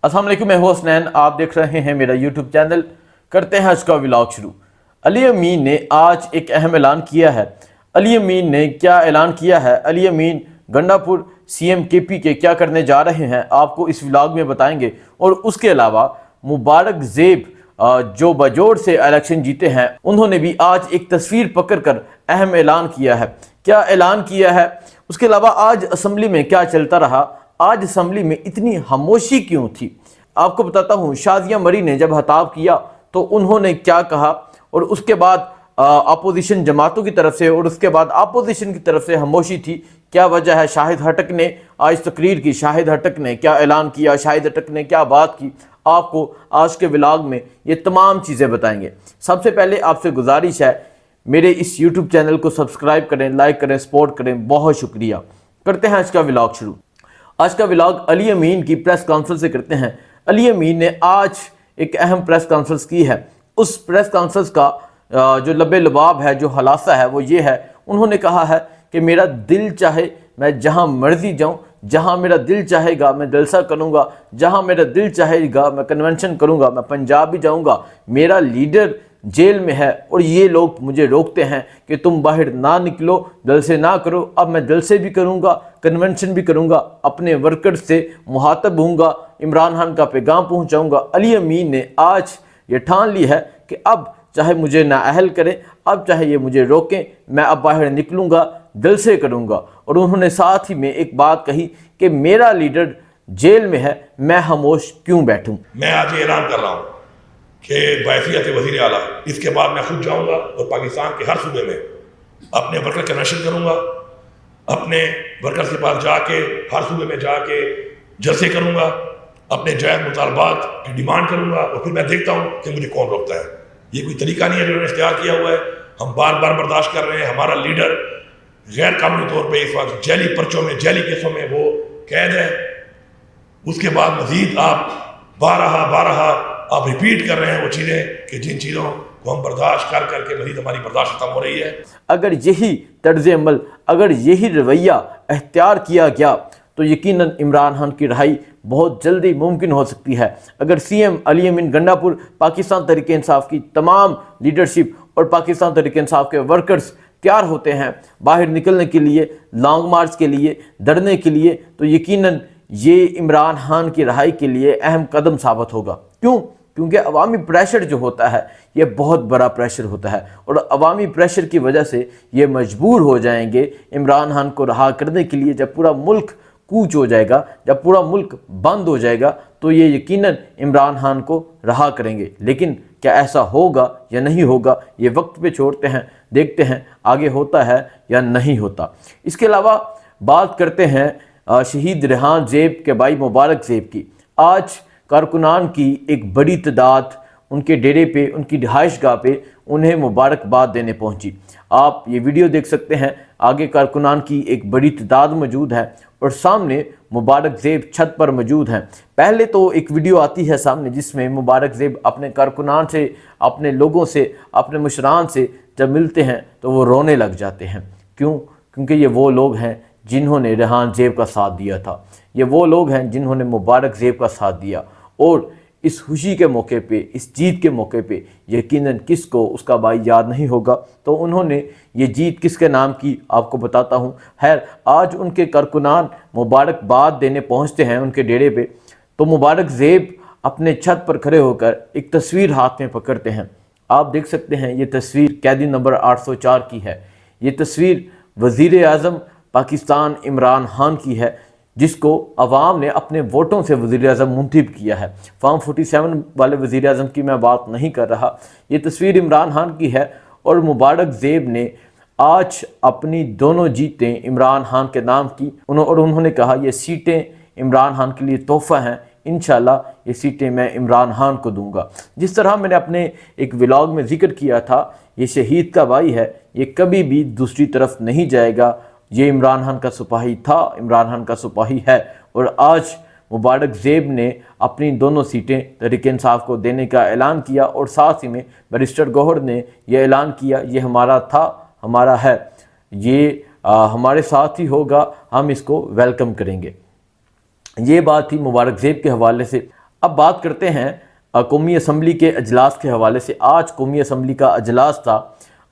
अस्सलाम वालेकुम, मैं हूं हसनैन। आप देख रहे हैं मेरा यूट्यूब चैनल। करते हैं आज का व्लॉग शुरू। अली अमीन ने आज एक अहम ऐलान किया है। अली अमीन ने क्या ऐलान किया है, अली अमीन गंडापुर सीएम केपी के क्या करने जा रहे हैं, आपको इस व्लॉग में बताएंगे। और उसके अलावा मुबारक ज़ेब जो बजोड़ से इलेक्शन जीते हैं, उन्होंने भी आज एक तस्वीर पकड़कर अहम ऐलान किया है। क्या ऐलान किया है, उसके अलावा आज असम्बली में क्या चलता रहा, आज असम्बली में इतनी खामोशी क्यों थी, आपको बताता हूँ। शाजिया मरी ने जब खिताब किया तो उन्होंने क्या कहा, और उसके बाद अपोजिशन जमातों की तरफ से और उसके बाद अपोजिशन की तरफ से खामोशी थी। क्या वजह है, शाहिद हटक ने आज तकरीर की, शाहिद हटक ने क्या ऐलान किया, शाहिद हटक ने क्या बात की, आपको आज के व्लॉग में ये तमाम चीज़ें बताएंगे। सबसे पहले आपसे गुजारिश है, मेरे इस यूट्यूब चैनल को सब्सक्राइब करें, लाइक करें, सपोर्ट करें, बहुत शुक्रिया। करते हैं आज का व्लॉग शुरू। आज का व्लॉग अली अमीन की प्रेस कॉन्फ्रेंस से करते हैं। अली अमीन ने आज एक अहम प्रेस कॉन्फ्रेंस की है। उस प्रेस कॉन्फ्रेंस का जो लबे लबाब है, जो खुलासा है, वो ये है, उन्होंने कहा है कि मेरा दिल चाहे मैं जहां मर्जी जाऊं, जहां मेरा दिल चाहेगा मैं जलसा करूंगा, जहां मेरा दिल चाहेगा मैं कन्वेंशन करूंगा, मैं पंजाब भी जाऊंगा। मेरा लीडर जेल में है और ये लोग मुझे रोकते हैं कि तुम बाहर ना निकलो, जलसे ना करो। अब मैं जलसे भी करूंगा, कन्वेंशन भी करूंगा, अपने वर्कर्स से मुहातब होऊंगा, इमरान खान का पैगाम पहुंचाऊंगा। अली अमीन ने आज ये ठान ली है कि अब चाहे मुझे नाअहल करें, अब चाहे ये मुझे रोकें, मैं अब बाहर निकलूंगा, जलसे करूंगा। और उन्होंने साथ ही में एक बात कही कि मेरा लीडर जेल में है, मैं खामोश क्यों बैठूं। मैं आज ये ऐलान कर रहा हूँ कि बैसियत वज़ीर आला इसके बाद मैं खुद जाऊँगा और पाकिस्तान के हर सूबे में अपने वर्कर कन्वेंशन करूँगा, अपने वर्कर के पास जाके हर सूबे में जाके जलसे करूँगा, अपने जायज़ मुतालबात की डिमांड करूँगा, और फिर मैं देखता हूँ कि मुझे कौन रोकता है। ये कोई तरीका नहीं है जो उन्होंने इख्तियार किया हुआ है। हम बार बार बर्दाश्त कर रहे हैं। हमारा लीडर गैर कानूनी तौर पर इस वक्त जेली पर्चों में, जेली केसों में वो कैद है। उसके बाद मजीद आप बारहा आप रिपीट कर रहे हैं वो चीज़ें कि जिन चीज़ों को हम बर्दाश्त कर करके मजीद हमारी बर्दाश्त खत्म हो रही है। अगर यही तर्ज अमल, अगर यही रवैया अख्तियार किया गया तो यकीनन इमरान खान की रिहाई बहुत जल्दी मुमकिन हो सकती है। अगर सीएम अली अमीन गंडापुर, पाकिस्तान तहरीक इंसाफ की तमाम लीडरशिप और पाकिस्तान तहरीक इंसाफ के वर्कर्स तैयार होते हैं बाहर निकलने के लिए, लॉन्ग मार्च के लिए, धरने के लिए, तो यकीनन ये इमरान खान की रिहाई के लिए अहम कदम साबित होगा। क्यों? क्योंकि अवामी प्रेशर जो होता है ये बहुत बड़ा प्रेशर होता है, और अवामी प्रेशर की वजह से ये मजबूर हो जाएंगे इमरान खान को रहा करने के लिए। जब पूरा मुल्क कूच हो जाएगा, जब पूरा मुल्क बंद हो जाएगा, तो ये यकीनन इमरान खान को रहा करेंगे। लेकिन क्या ऐसा होगा या नहीं होगा, ये वक्त पे छोड़ते हैं, देखते हैं आगे होता है या नहीं होता। इसके अलावा बात करते हैं शहीद रेहान ज़ेब के भाई मुबारक ज़ेब की। आज कारकुनान की एक बड़ी तादाद उनके डेरे पे, उनकी रिहाइश गाह पे उन्हें मुबारकबाद देने पहुंची। आप ये वीडियो देख सकते हैं, आगे कारकुनान की एक बड़ी तादाद मौजूद है और सामने मुबारक ज़ेब छत पर मौजूद हैं। पहले तो एक वीडियो आती है सामने जिसमें मुबारक ज़ेब अपने कारकुनान से, अपने लोगों से, अपने मुशरान से जब मिलते हैं तो वो रोने लग जाते हैं। क्यों? क्योंकि ये वो लोग हैं जिन्होंने रेहान ज़ेब का साथ दिया था, ये वो लोग हैं जिन्होंने मुबारक ज़ेब का साथ दिया। और इस खुशी के मौके पे, इस जीत के मौके पे यकीनन किसको उसका भाई याद नहीं होगा। तो उन्होंने ये जीत किसके नाम की आपको बताता हूँ। खैर, आज उनके कारकुनान मुबारकबाद देने पहुँचते हैं उनके डेरे पे, तो मुबारक ज़ेब अपने छत पर खड़े होकर एक तस्वीर हाथ में पकड़ते हैं। आप देख सकते हैं ये तस्वीर कैदी नंबर 804 की है। ये तस्वीर वज़ीर आज़म पाकिस्तान इमरान खान की है, जिसको अवाम ने अपने वोटों से वज़ीर आज़म मुंतखब किया है। फॉर्म 47 वाले वज़ीर आज़म की मैं बात नहीं कर रहा। ये तस्वीर इमरान खान की है और मुबारक ज़ेब ने आज अपनी दोनों जीतें इमरान खान के नाम की, और उन्होंने कहा ये सीटें इमरान खान के लिए तोहफ़ा हैं, इंशाल्लाह ये सीटें मैं इमरान खान को दूंगा। जिस तरह मैंने अपने एक व्लॉग में जिक्र किया था, ये शहीद का भाई है, ये कभी भी दूसरी तरफ नहीं जाएगा। ये इमरान खान का सिपाही था, इमरान खान का सिपाही है, और आज मुबारक ज़ेब ने अपनी दोनों सीटें तहरीक इंसाफ को देने का ऐलान किया। और साथ ही में बैरिस्टर गौहर ने यह ऐलान किया, ये हमारा था, हमारा है, ये हमारे साथ ही होगा, हम इसको वेलकम करेंगे। ये बात थी मुबारक ज़ेब के हवाले से। اب بات کرتے ہیں قومی اسمبلی کے اجلاس کے حوالے سے۔ آج قومی اسمبلی کا اجلاس تھا،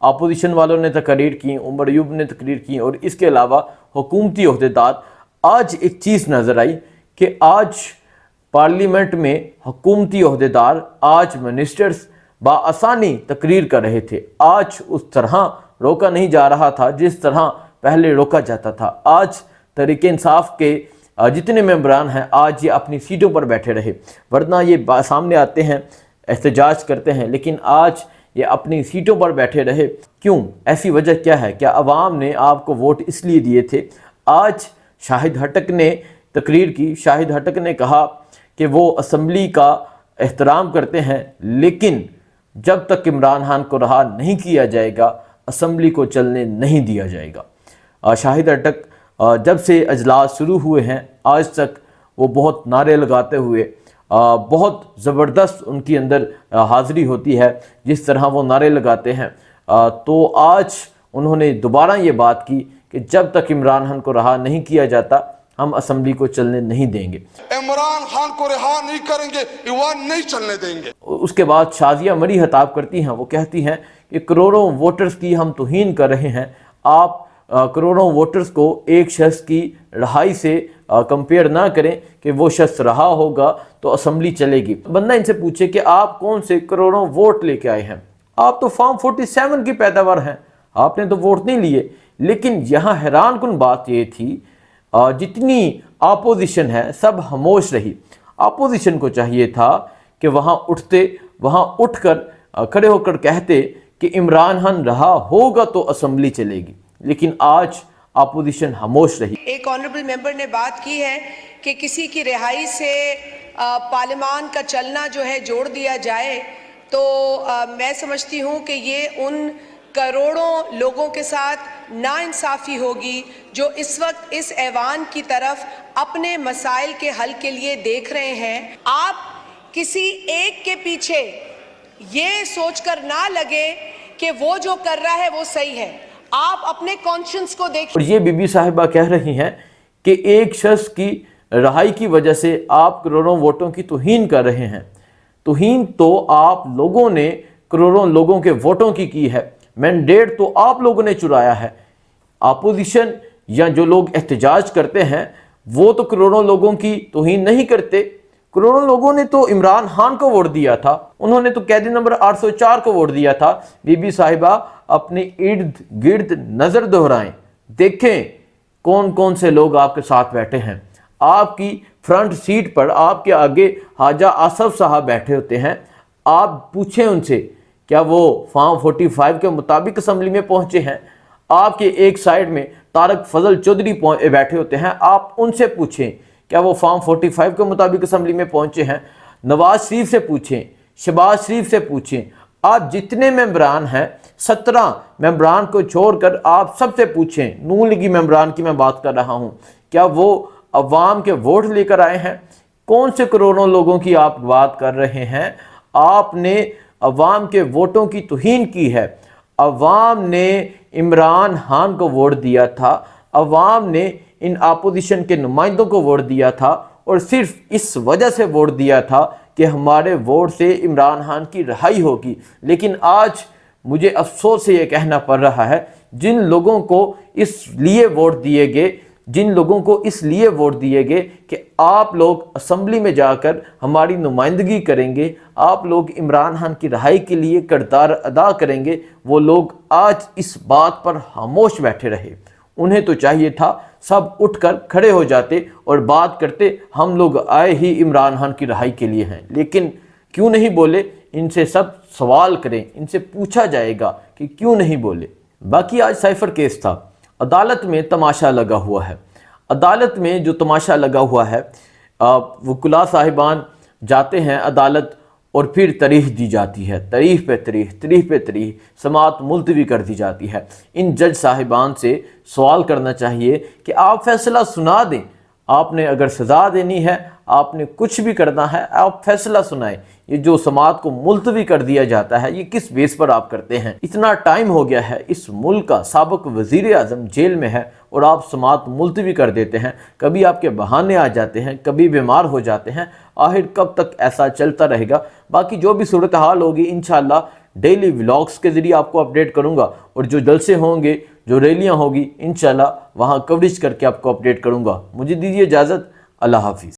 اپوزیشن والوں نے تقریر کی، عمر ایوب نے تقریر کی، اور اس کے علاوہ حکومتی عہدیدار۔ آج ایک چیز نظر آئی کہ آج پارلیمنٹ میں حکومتی عہدیدار، آج منسٹرز بآسانی تقریر کر رہے تھے۔ آج اس طرح روکا نہیں جا رہا تھا جس طرح پہلے روکا جاتا تھا۔ آج تحریک انصاف کے جتنے ممبران ہیں آج یہ اپنی سیٹوں پر بیٹھے رہے، ورنہ یہ سامنے آتے ہیں، احتجاج کرتے ہیں، لیکن آج یہ اپنی سیٹوں پر بیٹھے رہے۔ کیوں؟ ایسی وجہ کیا ہے؟ کیا عوام نے آپ کو ووٹ اس لیے دیے تھے؟ آج شاہد ہٹک نے تقریر کی۔ شاہد ہٹک نے کہا کہ وہ اسمبلی کا احترام کرتے ہیں، لیکن جب تک عمران خان کو رہا نہیں کیا جائے گا اسمبلی کو چلنے نہیں دیا جائے گا۔ شاہد ہٹک جب سے اجلاس شروع ہوئے ہیں آج تک وہ بہت نعرے لگاتے ہوئے، بہت زبردست ان کی اندر حاضری ہوتی ہے جس طرح وہ نعرے لگاتے ہیں، تو آج انہوں نے دوبارہ یہ بات کی کہ جب تک عمران خان کو رہا نہیں کیا جاتا ہم اسمبلی کو چلنے نہیں دیں گے، عمران خان کو رہا نہیں کریں گے، ایوان نہیں چلنے دیں گے۔ اس کے بعد شازیہ مری خطاب کرتی ہیں، وہ کہتی ہیں کہ کروڑوں ووٹرز کی ہم توہین کر رہے ہیں، آپ کروڑوں ووٹرز کو ایک شخص کی رہائی سے کمپیئر نہ کریں کہ وہ شخص رہا ہوگا تو اسمبلی چلے گی۔ بندہ ان سے پوچھے کہ آپ کون سے کروڑوں ووٹ لے کے آئے ہیں؟ آپ تو فارم 47 کی پیداوار ہیں، آپ نے تو ووٹ نہیں لیے۔ لیکن یہاں حیران کن بات یہ تھی، جتنی اپوزیشن ہے سب خاموش رہی۔ اپوزیشن کو چاہیے تھا کہ وہاں اٹھتے، وہاں اٹھ کر کھڑے ہو کر کہتے کہ عمران خان رہا ہوگا تو اسمبلی چلے گی، لیکن آج اپوزیشن خاموش رہی۔ ایک آنریبل ممبر نے بات کی ہے کہ کسی کی رہائی سے پارلیمان کا چلنا جو ہے جوڑ دیا جائے، تو میں سمجھتی ہوں کہ یہ ان کروڑوں لوگوں کے ساتھ ناانصافی ہوگی جو اس وقت اس ایوان کی طرف اپنے مسائل کے حل کے لیے دیکھ رہے ہیں۔ آپ کسی ایک کے پیچھے یہ سوچ کر نہ لگے کہ وہ جو کر رہا ہے وہ صحیح ہے، آپ اپنے کانشنس کو دیکھیں۔ اور یہ بی بی صاحبہ کہہ رہی ہیں کہ ایک شخص کی رہائی کی وجہ سے آپ کروڑوں ووٹوں کی توہین کر رہے ہیں۔ توہین تو آپ لوگوں نے کروڑوں لوگوں کے ووٹوں کی ہے، مینڈیٹ تو آپ لوگوں نے چرایا ہے۔ اپوزیشن یا جو لوگ احتجاج کرتے ہیں وہ تو کروڑوں لوگوں کی توہین نہیں کرتے، کروڑوں لوگوں نے تو عمران خان کو ووٹ دیا تھا، انہوں نے تو قیدی نمبر 804 کو ووٹ دیا تھا۔ بی بی صاحبہ اپنے ارد گرد نظر دہرائیں، دیکھیں کون کون سے لوگ آپ کے ساتھ بیٹھے ہیں۔ آپ کی فرنٹ سیٹ پر آپ کے آگے خواجہ آصف صاحب بیٹھے ہوتے ہیں، آپ پوچھیں ان سے کیا وہ فارم 45 کے مطابق اسمبلی میں پہنچے ہیں؟ آپ کے ایک سائیڈ میں طارق فضل چودھری بیٹھے ہوتے ہیں، آپ ان سے پوچھیں کیا وہ فارم 45 کے مطابق اسمبلی میں پہنچے ہیں؟ نواز شریف سے پوچھیں، شہباز شریف سے پوچھیں، آپ جتنے ممبران ہیں 17 ممبران کو چھوڑ کر آپ سب سے پوچھیں، نون لیگی ممبران کی میں بات کر رہا ہوں، کیا وہ عوام کے ووٹ لے کر آئے ہیں؟ کون سے کروڑوں لوگوں کی آپ بات کر رہے ہیں؟ آپ نے عوام کے ووٹوں کی توہین کی ہے۔ عوام نے عمران خان کو ووٹ دیا تھا، عوام نے ان اپوزیشن کے نمائندوں کو ووٹ دیا تھا، اور صرف اس وجہ سے ووٹ دیا تھا کہ ہمارے ووٹ سے عمران خان کی رہائی ہوگی۔ لیکن آج مجھے افسوس سے یہ کہنا پڑ رہا ہے، جن لوگوں کو اس لیے ووٹ دیے گئے، جن لوگوں کو اس لیے ووٹ دیے گئے کہ آپ لوگ اسمبلی میں جا کر ہماری نمائندگی کریں گے، آپ لوگ عمران خان کی رہائی کے لیے کردار ادا کریں گے، وہ لوگ آج اس بات پر خاموش بیٹھے رہے۔ انہیں تو چاہیے تھا سب اٹھ کر کھڑے ہو جاتے اور بات کرتے، ہم لوگ آئے ہی عمران خان کی رہائی کے لیے ہیں، لیکن کیوں نہیں بولے؟ ان سے سب سوال کریں، ان سے پوچھا جائے گا کہ کیوں نہیں بولے۔ باقی آج سائفر کیس تھا، عدالت میں تماشا لگا ہوا ہے۔ عدالت میں جو تماشا لگا ہوا ہے، وکلاء صاحبان جاتے ہیں عدالت اور پھر تاریخ دی جاتی ہے، تاریخ پہ تاریخ، سماعت ملتوی کر دی جاتی ہے۔ ان جج صاحبان سے سوال کرنا چاہیے کہ آپ فیصلہ سنا دیں، آپ نے اگر سزا دینی ہے، آپ نے کچھ بھی کرنا ہے، آپ فیصلہ سنائیں۔ یہ جو سماعت کو ملتوی کر دیا جاتا ہے یہ کس بیس پر آپ کرتے ہیں؟ اتنا ٹائم ہو گیا ہے، اس ملک کا سابق وزیر اعظم جیل میں ہے اور آپ سماعت ملتوی کر دیتے ہیں، کبھی آپ کے بہانے آ جاتے ہیں، کبھی بیمار ہو جاتے ہیں، آخر کب تک ایسا چلتا رہے گا؟ باقی جو بھی صورتحال ہوگی انشاءاللہ ڈیلی ولاگز کے ذریعے آپ کو اپڈیٹ کروں گا، اور جو جلسے ہوں گے، جو ریلیاں ہوگی، انشاءاللہ وہاں کوریج کر کے آپ کو اپڈیٹ کروں گا۔ مجھے دیجیے اجازت، اللہ حافظ۔